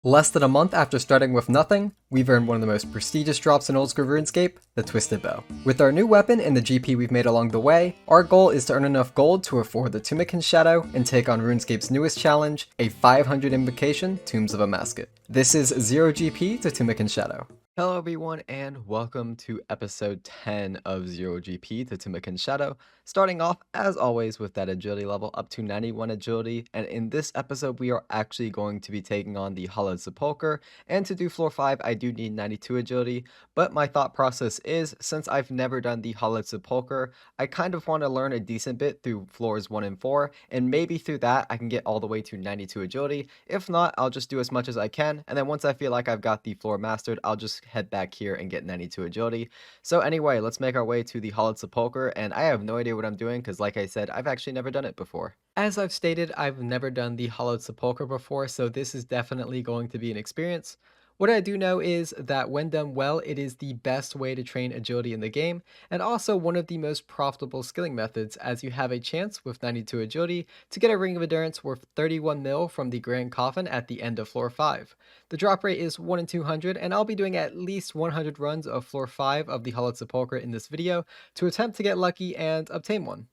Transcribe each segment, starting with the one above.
Less than a month after starting with nothing, we've earned one of the most prestigious drops in Oldschool Runescape, the Twisted Bow. With our new weapon and the GP we've made along the way, our goal is to earn enough gold to afford the Tumeken shadow and take on RuneScape's newest challenge, a 500 invocation Tombs of a Mascot. This is 0 GP to Tumeken shadow. Hello everyone and welcome to episode 10 of 0 GP to Tumeken Shadow. Starting off as always with that agility level up to 91 agility, and in this episode we are actually going to be taking on the Hollowed Sepulchre, and to do floor 5 I do need 92 agility, but my thought process is since I've never done the Hollowed Sepulchre, I kind of want to learn a decent bit through floors 1 and 4, and maybe through that I can get all the way to 92 agility. If not, I'll just do as much as I can, and then once I feel like I've got the floor mastered, I'll just head back here and get 92 agility. So anyway, let's make our way to the Hollowed Sepulchre, and I have no idea what I'm doing because like I said, I've actually never done it before. As I've stated, I've never done the Hollowed Sepulchre before, so this is definitely going to be an experience. What I do know is that when done well, it is the best way to train agility in the game, and also one of the most profitable skilling methods, as you have a chance with 92 agility to get a Ring of Endurance worth 31 mil from the Grand Coffin at the end of floor 5. The drop rate is 1 in 200, and I'll be doing at least 100 runs of floor 5 of the Hollowed Sepulchre in this video to attempt to get lucky and obtain one.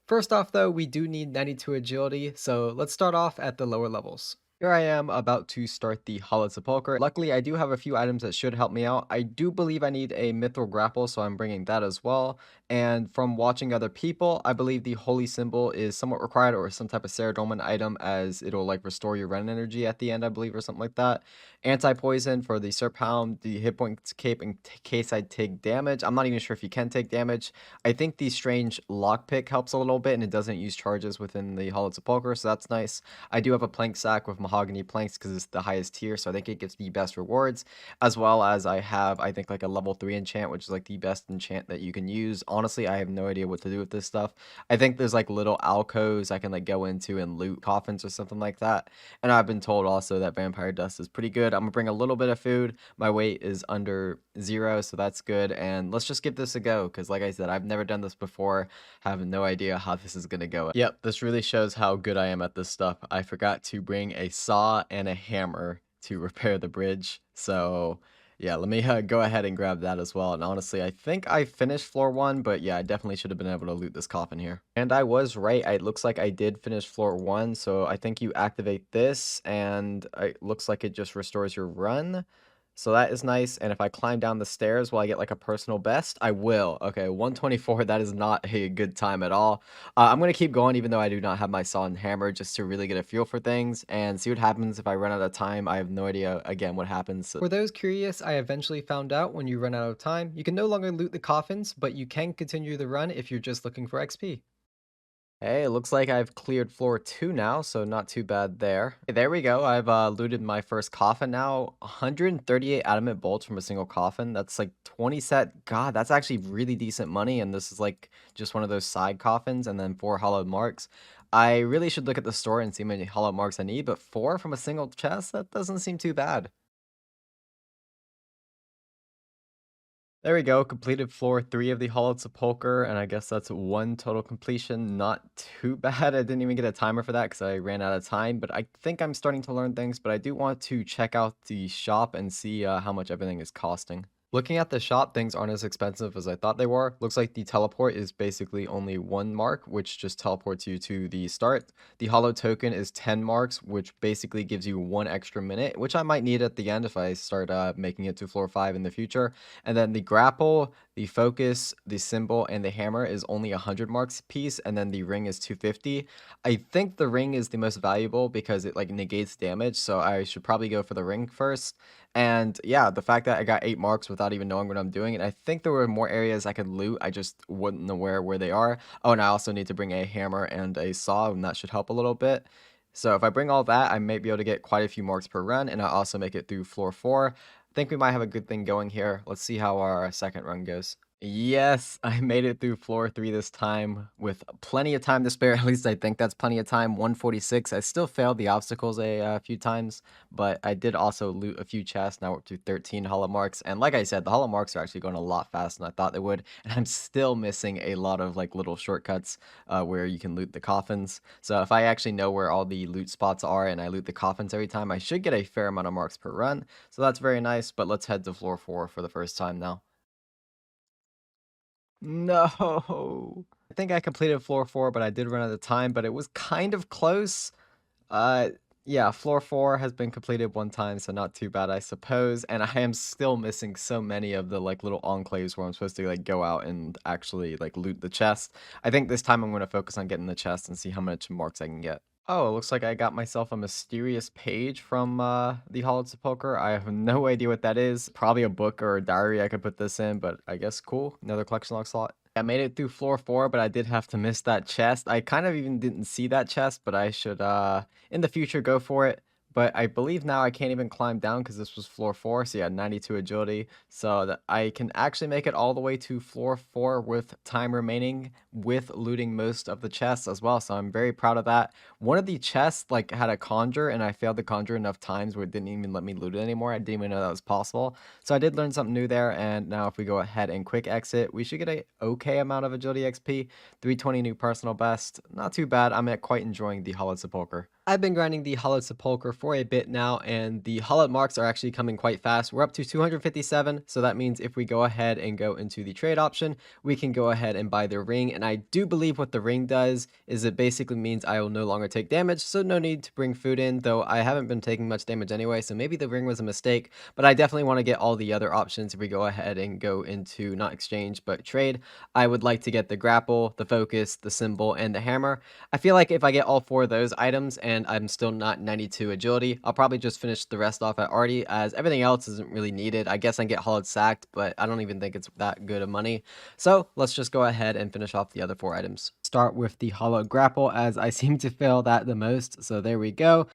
First off though, we do need 92 agility, so let's start off at the lower levels. Here I am about to start the Hollowed Sepulchre. Luckily, I do have a few items that should help me out. I do believe I need a Mithril Grapple, so I'm bringing that as well. And from watching other people, I believe the Holy Symbol is somewhat required, or some type of Ceridolman item, as it'll like restore your run energy at the end, I believe, or something like that. Anti-poison for the Serpound, the hit points cape in case I take damage. I'm not even sure if you can take damage. I think the strange lockpick helps a little bit, and it doesn't use charges within the Hollowed Sepulchre, so that's nice. I do have a plank sack with mahogany planks because it's the highest tier, so I think it gives the best rewards, as well as I have, I think, like a level 3 enchant, which is like the best enchant that you can use. Honestly, I have no idea what to do with this stuff. I think there's like little alcoves I can like go into and loot coffins or something like that, and I've been told also that vampire dust is pretty good. I'm gonna bring a little bit of food. My weight is under 0, so that's good, and let's just give this a go, because like I said, I've never done this before, have no idea how this is gonna go. Yep, this really shows how good I am at this stuff. I forgot to bring a saw and a hammer to repair the bridge, so yeah, let me go ahead and grab that as well. And honestly, I think I finished floor 1, but yeah, I definitely should have been able to loot this coffin here. And I was right, it looks like I did finish floor 1, so I think you activate this, and it looks like it just restores your run. So that is nice, and if I climb down the stairs, will I get like a personal best? I will. Okay, 124, that is not a good time at all. I'm going to keep going even though I do not have my saw and hammer, just to really get a feel for things and see what happens if I run out of time. I have no idea, again, what happens. For those curious, I eventually found out when you run out of time, you can no longer loot the coffins, but you can continue the run if you're just looking for XP. Hey, it looks like I've cleared floor 2 now, so not too bad there. Okay, there we go. I've looted my first coffin now. 138 adamant bolts from a single coffin. That's like 20 set. God, that's actually really decent money, and this is like just one of those side coffins, and then 4 hollowed marks. I really should look at the store and see how many hollowed marks I need, but 4 from a single chest? That doesn't seem too bad. There we go, completed floor 3 of the Hollowed Sepulchre, and I guess that's 1 total completion. Not too bad. I didn't even get a timer for that because I ran out of time, but I think I'm starting to learn things, but I do want to check out the shop and see how much everything is costing. Looking at the shop, things aren't as expensive as I thought they were. Looks like the teleport is basically only 1 mark, which just teleports you to the start. The hollow token is 10 marks, which basically gives you 1 extra minute, which I might need at the end if I start making it to floor 5 in the future. And then the grapple, the focus, the symbol, and the hammer is only 100 marks piece, and then the ring is 250. I think the ring is the most valuable because it like negates damage, so I should probably go for the ring first. And yeah, the fact that I got 8 marks without even knowing what I'm doing, and I think there were more areas I could loot, I just wouldn't know where they are. Oh, and I also need to bring a hammer and a saw, and that should help a little bit. So if I bring all that, I may be able to get quite a few marks per run, and I also make it through floor 4. I think we might have a good thing going here. Let's see how our second run goes. Yes, I made it through floor 3 this time with plenty of time to spare. At least I think that's plenty of time. 146. I still failed the obstacles a few times, but I did also loot a few chests. Now we're up to 13 hollow marks. And like I said, the hollow marks are actually going a lot faster than I thought they would. And I'm still missing a lot of like little shortcuts where you can loot the coffins. So if I actually know where all the loot spots are and I loot the coffins every time, I should get a fair amount of marks per run. So that's very nice. But let's head to floor 4 for the first time now. No. I think I completed floor 4, but I did run out of time, but it was kind of close. Uh, yeah, floor 4 has been completed one time, so not too bad, I suppose. And I am still missing so many of the like little enclaves where I'm supposed to like go out and actually like loot the chest. I think this time I'm going to focus on getting the chest and see how much marks I can get. Oh, it looks like I got myself a mysterious page from the Hollowed Sepulchre. I have no idea what that is. Probably a book or a diary I could put this in, but I guess cool. Another collection log slot. I made it through floor 4, but I did have to miss that chest. I kind of even didn't see that chest, but I should in the future go for it. But I believe now I can't even climb down because this was floor 4, so yeah, 92 agility. So that I can actually make it all the way to floor 4 with time remaining, with looting most of the chests as well. So I'm very proud of that. One of the chests like had a conjure, and I failed the conjure enough times where it didn't even let me loot it anymore. I didn't even know that was possible. So I did learn something new there, and now if we go ahead and quick exit, we should get a okay amount of agility XP. 320 new personal best. Not too bad. I'm quite enjoying the Hollowed Sepulchre. I've been grinding the Hollowed Sepulchre for a bit now, and the Hollowed marks are actually coming quite fast. We're up to 257, so that means if we go ahead and go into the trade option, we can go ahead and buy the ring. And I do believe what the ring does is it basically means I will no longer take damage, so no need to bring food in, though I haven't been taking much damage anyway, so maybe the ring was a mistake. But I definitely want to get all the other options if we go ahead and go into not exchange, but trade. I would like to get the grapple, the focus, the symbol, and the hammer. I feel like if I get all 4 of those items and I'm still not 92 agility, I'll probably just finish the rest off at Artie, as everything else isn't really needed. I guess I get hollowed sacked, but I don't even think it's that good of money. So let's just go ahead and finish off the other 4 items. Start with the hollow grapple, as I seem to fail that the most. So there we go.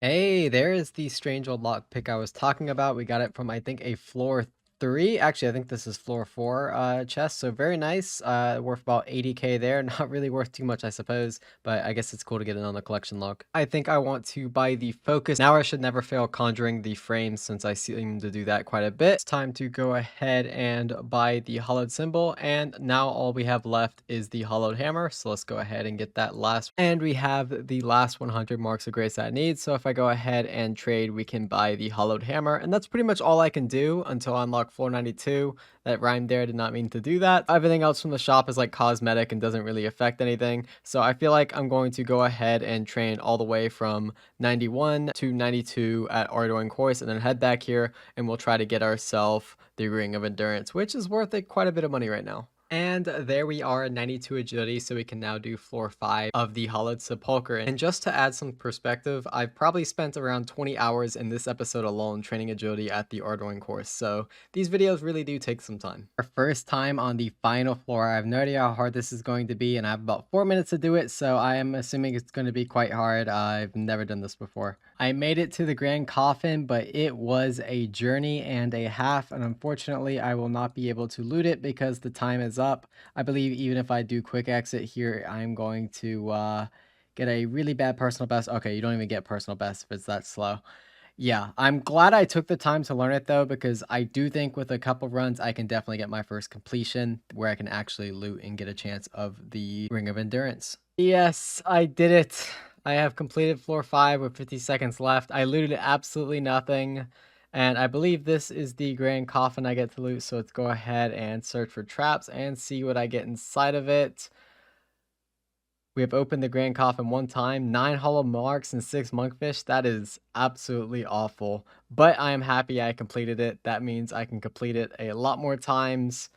Hey, there is the strange old lockpick I was talking about. We got it from, I think, a floor 3. Actually, I think this is floor 4 chest. So very nice. Worth about 80k there. Not really worth too much, I suppose, but I guess it's cool to get it on the collection log. I think I want to buy the focus. Now I should never fail conjuring the frames since I seem to do that quite a bit. It's time to go ahead and buy the hollowed symbol. And now all we have left is the hollowed hammer. So let's go ahead and get that last. And we have the last 100 marks of grace that I need. So if I go ahead and trade, we can buy the hollowed hammer. And that's pretty much all I can do until I unlock floor 92. That rhymed there, did not mean to do that. Everything else from the shop is like cosmetic and doesn't really affect anything. So I feel like I'm going to go ahead and train all the way from 91 to 92 at Ardoin course and then head back here and we'll try to get ourselves the Ring of Endurance, which is worth quite a bit of money right now. And there we are at 92 agility, so we can now do floor 5 of the Hollowed Sepulchre. And just to add some perspective, I've probably spent around 20 hours in this episode alone training agility at the Ardoin course, so these videos really do take some time. Our first time on the final floor. I have no idea how hard this is going to be, and I have about 4 minutes to do it, so I am assuming it's going to be quite hard. I've never done this before. I made it to the Grand Coffin, but it was a journey and a half, and unfortunately I will not be able to loot it because the time is up. I believe even if I do quick exit here, I'm going to get a really bad personal best. Okay, you don't even get personal best if it's that slow. Yeah, I'm glad I took the time to learn it though, because I do think with a couple runs, I can definitely get my first completion where I can actually loot and get a chance of the Ring of Endurance. Yes, I did it. I have completed floor 5 with 50 seconds left. I looted absolutely nothing. And I believe this is the Grand Coffin I get to loot. So let's go ahead and search for traps and see what I get inside of it. We have opened the Grand Coffin 1 time, 9 hollow marks and 6 monkfish. That is absolutely awful. But I am happy I completed it. That means I can complete it a lot more times.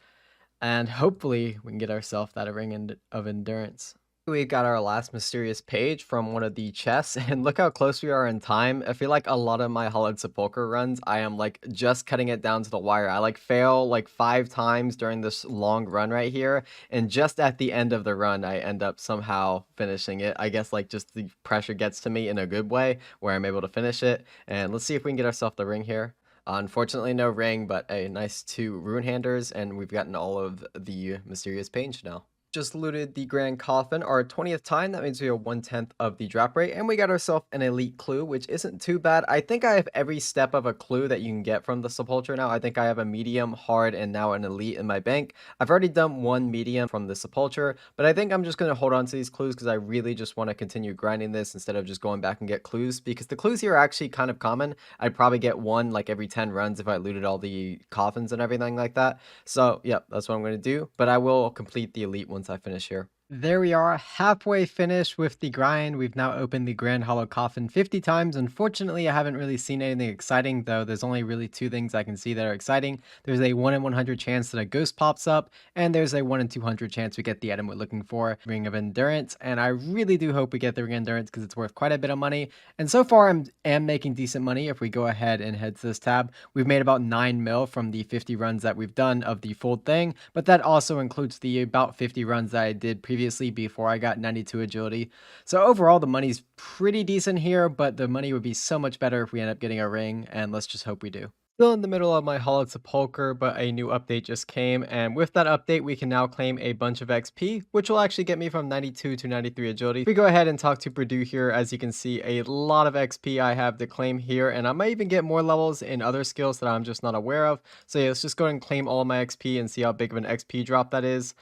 And hopefully we can get ourselves that Ring of Endurance. We got our last mysterious page from one of the chests, and look how close we are in time. I feel like a lot of my Hollowed Sepulchre runs, I am like just cutting it down to the wire. I like fail like 5 times during this long run right here, and just at the end of the run, I end up somehow finishing it. I guess like just the pressure gets to me in a good way, where I'm able to finish it. And let's see if we can get ourselves the ring here. Unfortunately, no ring, but a nice 2 rune handers, and we've gotten all of the mysterious page now. Just looted the Grand Coffin our 20th time. That means we are 1/10 of the drop rate, and we got ourselves an elite clue, which isn't too bad. I think I have every step of a clue that you can get from the Sepulchre now. I think I have a medium, hard, and now an elite in my bank. I've already done one medium from the Sepulchre, but I think I'm just going to hold on to these clues because I really just want to continue grinding this instead of just going back and get clues, because the clues here are actually kind of common. I'd probably get one like every 10 runs if I looted all the coffins and everything like that. So, yeah, that's what I'm going to do, but I will complete the elite once I finish here. There we are, halfway finished with the grind. We've now opened the Grand Hollow Coffin 50 times. Unfortunately, I haven't really seen anything exciting, though. There's only really 2 things I can see that are exciting. There's a 1 in 100 chance that a ghost pops up, and there's a 1 in 200 chance we get the item we're looking for, Ring of Endurance. And I really do hope we get the Ring of Endurance because it's worth quite a bit of money. And so far, am making decent money. If we go ahead and head to this tab, we've made about 9 mil from the 50 runs that we've done of the full thing, but that also includes the about 50 runs that I did previously before I got 92 agility. So overall, the money's pretty decent here, but the money would be so much better if we end up getting a ring, and let's just hope we do. Still in the middle of my Hollowed Sepulchre, but a new update just came, and with that update, we can now claim a bunch of XP, which will actually get me from 92 to 93 agility. If we go ahead and talk to Purdue here, as you can see, a lot of XP I have to claim here, and I might even get more levels in other skills that I'm just not aware of. So yeah, let's just go ahead and claim all of my XP and see how big of an XP drop that is.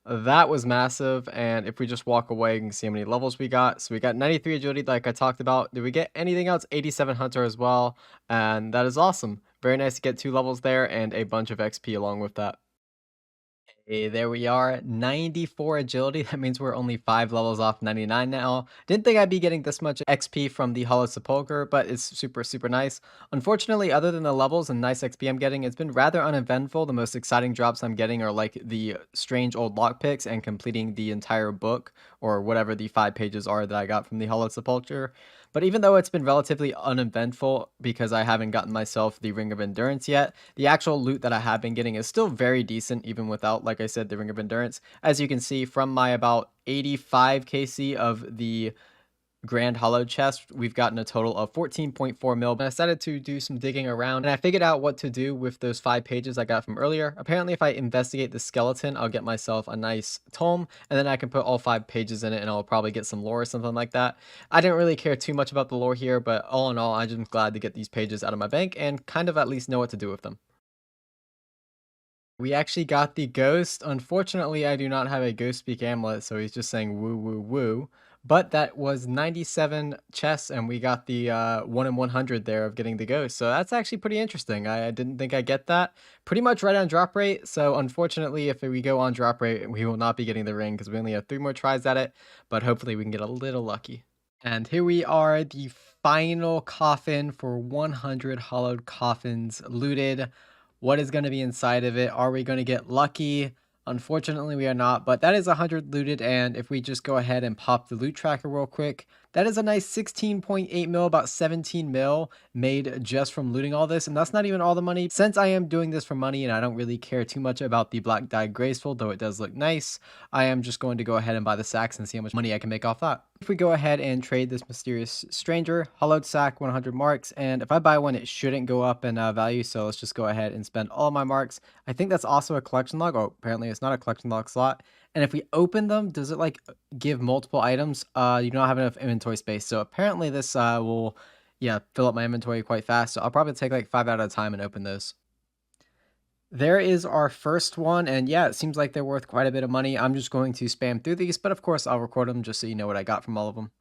That was massive, and if we just walk away, you can see how many levels we got. So we got 93 agility like I talked about. Did we get anything else? 87 hunter as well, and that is awesome. Very nice to get 2 levels there and a bunch of XP along with that. Hey, there we are, 94 agility. That means we're only 5 levels off 99 now. Didn't think I'd be getting this much XP from the Hollow Sepulchre, but it's super, super nice. Unfortunately, other than the levels and nice XP I'm getting, it's been rather uneventful. The most exciting drops I'm getting are like the strange old lockpicks and completing the entire book, or whatever the 5 pages are that I got from the Hollow Sepulchre. But even though it's been relatively uneventful because I haven't gotten myself the Ring of Endurance yet, the actual loot that I have been getting is still very decent, even without, like I said, the Ring of Endurance. As you can see from my about 85 KC of the Grand Hollow chest, we've gotten a total of 14.4 mil. I decided to do some digging around, and I figured out what to do with those 5 pages I got from earlier. Apparently, if I investigate the skeleton, I'll get myself a nice tome, and then I can put all 5 pages in it, and I'll probably get some lore or something like that. I didn't really care too much about the lore here, but all in all, I'm just glad to get these pages out of my bank and kind of at least know what to do with them. We actually got the ghost. Unfortunately, I do not have a ghost speak amulet, so he's just saying woo woo woo. But that was 97 chests, and we got the 1 in 100 there of getting the ghost. So that's actually pretty interesting. I didn't think I'd get that. Pretty much right on drop rate. So unfortunately, if we go on drop rate, we will not be getting the ring because we only have 3 more tries at it. But hopefully we can get a little lucky. And here we are, the final coffin for 100 hollowed coffins looted. What is going to be inside of it? Are we going to get lucky? Unfortunately, we are not, but that is 100 looted, and if we just go ahead and pop the loot tracker real quick, that is a nice 16.8 mil, about 17 mil made just from looting all this, and that's not even all the money. Since I am doing this for money and I don't really care too much about the black dyed graceful, though it does look nice, I am just going to go ahead and buy the sacks and see how much money I can make off that. If we go ahead and trade this mysterious stranger, hollowed sack, 100 marks, and if I buy one, it shouldn't go up in value, so let's just go ahead and spend all my marks. I think that's also a collection log. Oh, apparently it's not a collection log slot. And if we open them, does it like give multiple items? You don't have enough inventory space, so apparently this will, yeah, fill up my inventory quite fast. So I'll probably take like 5 at a time and open those. There is our first one, and yeah, it seems like they're worth quite a bit of money. I'm just going to spam through these, but of course I'll record them just so you know what I got from all of them.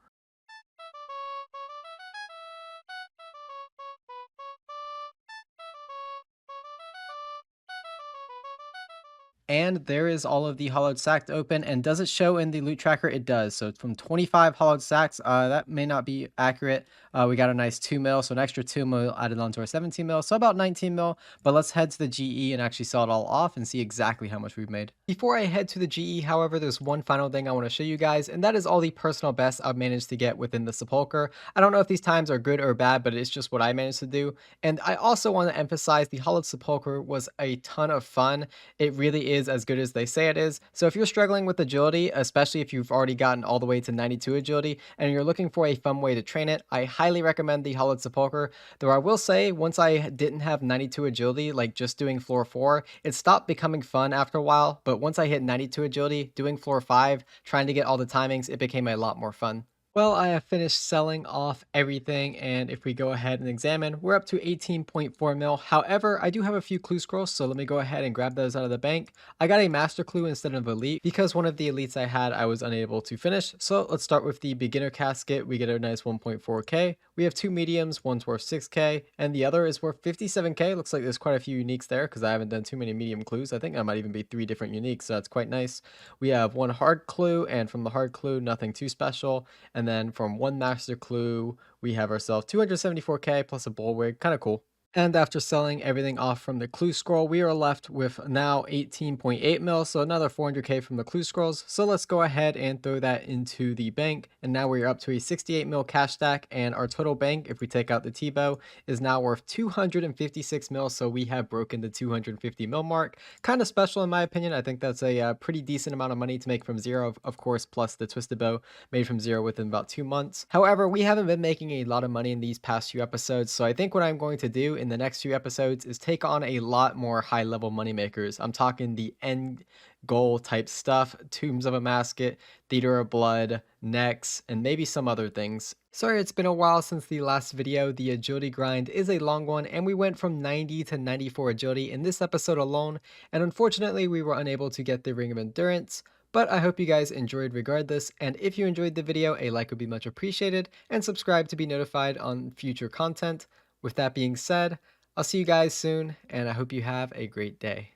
And there is all of the hollowed sacks open. And does it show in the loot tracker? It does. So it's from 25 hollowed sacks. That may not be accurate. We got a nice 2 mil, so an extra 2 mil added onto our 17 mil, so about 19 mil. But let's head to the GE and actually sell it all off and see exactly how much we've made. Before I head to the GE, however, there's one final thing I want to show you guys, and that is all the personal bests I've managed to get within the Sepulchre. I don't know if these times are good or bad, but it's just what I managed to do. And I also want to emphasize the Hollowed Sepulchre was a ton of fun. It really is as good as they say it is. So if you're struggling with agility, especially if you've already gotten all the way to 92 agility and you're looking for a fun way to train it, I highly recommend the Hollowed Sepulchre. Though I will say, once I didn't have 92 agility, like just doing floor 4, it stopped becoming fun after a while. But once I hit 92 agility, doing floor 5, trying to get all the timings, it became a lot more fun. Well, I have finished selling off everything, and if we go ahead and examine, we're up to 18.4 mil. However, I do have a few clue scrolls, so let me go ahead and grab those out of the bank. I got a master clue instead of elite because one of the elites I had I was unable to finish. So let's start with the beginner casket. We get a nice 1.4k. We have two mediums, one's worth 6k, and the other is worth 57k. Looks like there's quite a few uniques there because I haven't done too many medium clues. I think I might even be 3 different uniques, so that's quite nice. We have one hard clue, and from the hard clue, nothing too special. And then from one master clue, we have ourselves 274k plus a bullwig, kind of cool. And after selling everything off from the clue scroll, we are left with now 18.8 mil, so another 400k from the clue scrolls. So let's go ahead and throw that into the bank. And now we're up to a 68 mil cash stack, and our total bank, if we take out the T-bow, is now worth 256 mil. So we have broken the 250 mil mark. Kind of special in my opinion. I think that's a pretty decent amount of money to make from zero, of course, plus the twisted bow made from zero within about 2 months. However, we haven't been making a lot of money in these past few episodes, so I think what I'm going to do in the next few episodes is take on a lot more high level money makers. I'm talking the end goal type stuff, Tombs of a Masket, Theater of Blood, Necks, and maybe some other things. Sorry, it's been a while since the last video. The agility grind is a long one, and we went from 90 to 94 agility in this episode alone, and unfortunately we were unable to get the Ring of Endurance. But I hope you guys enjoyed regardless, and if you enjoyed the video, a like would be much appreciated, and subscribe to be notified on future content. With that being said, I'll see you guys soon, and I hope you have a great day.